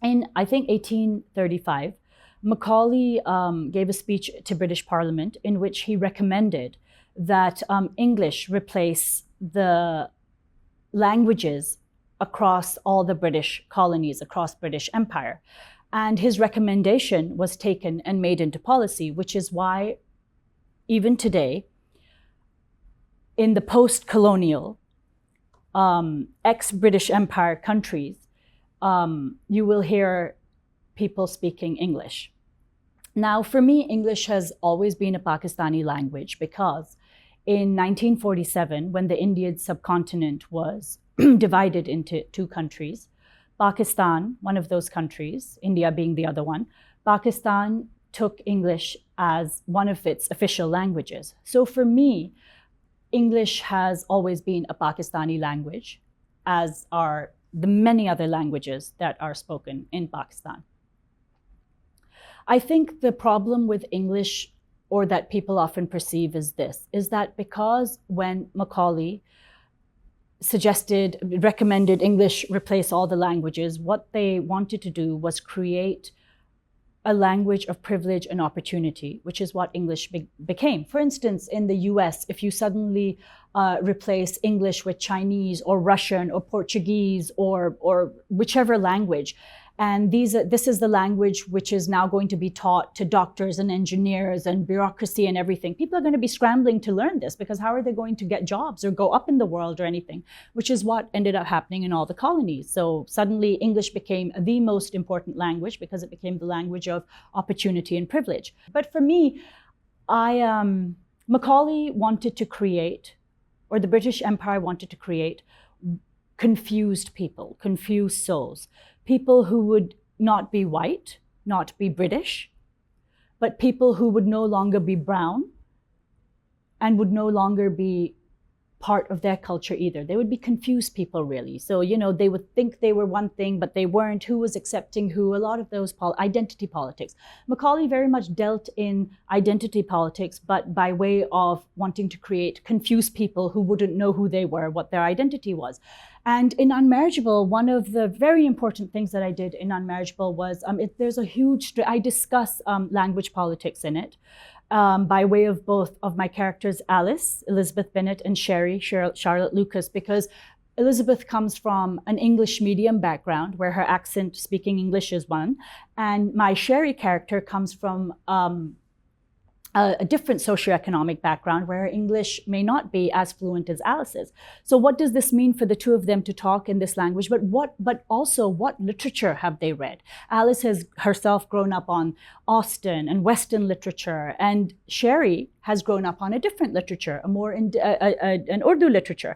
In, I think, 1835, Macaulay gave a speech to British Parliament in which he recommended that English replace the languages across all the British colonies, across British Empire. And his recommendation was taken and made into policy, which is why even today, in the post-colonial, ex-British Empire countries, you will hear people speaking English. Now, for me, English has always been a Pakistani language because in 1947, when the Indian subcontinent was divided into two countries, Pakistan, one of those countries, India being the other one, Pakistan took English as one of its official languages. So for me, English has always been a Pakistani language, as are the many other languages that are spoken in Pakistan. I think the problem with English, or that people often perceive, is this, is that because when Macaulay recommended English replace all the languages, what they wanted to do was create a language of privilege and opportunity, which is what English became. For instance, in the US, if you suddenly replace English with Chinese or Russian or Portuguese or whichever language, and this is the language which is now going to be taught to doctors and engineers and bureaucracy and everything. People are going to be scrambling to learn this because how are they going to get jobs or go up in the world or anything, which is what ended up happening in all the colonies. So suddenly English became the most important language because it became the language of opportunity and privilege. But for me, Macaulay wanted to create, or the British Empire wanted to create, confused people, confused souls. People who would not be white, not be British, but people who would no longer be brown and would no longer be part of their culture either. They would be confused people, really. So, you know, they would think they were one thing, but they weren't. Who was accepting who? A lot of those identity politics. Macaulay very much dealt in identity politics, but by way of wanting to create confused people who wouldn't know who they were, what their identity was. And in Unmarriageable, one of the very important things that I did in Unmarriageable was, there's a huge, I discuss language politics in it. By way of both of my characters, Alice, Elizabeth Bennet, and Sherry, Charlotte Lucas, because Elizabeth comes from an English medium background where her accent speaking English is one, and my Sherry character comes from a different socioeconomic background where English may not be as fluent as Alice's. So what does this mean for the two of them to talk in this language? But also what literature have they read? Alice has herself grown up on Austen and Western literature, and Sherry has grown up on a different literature, an Urdu literature.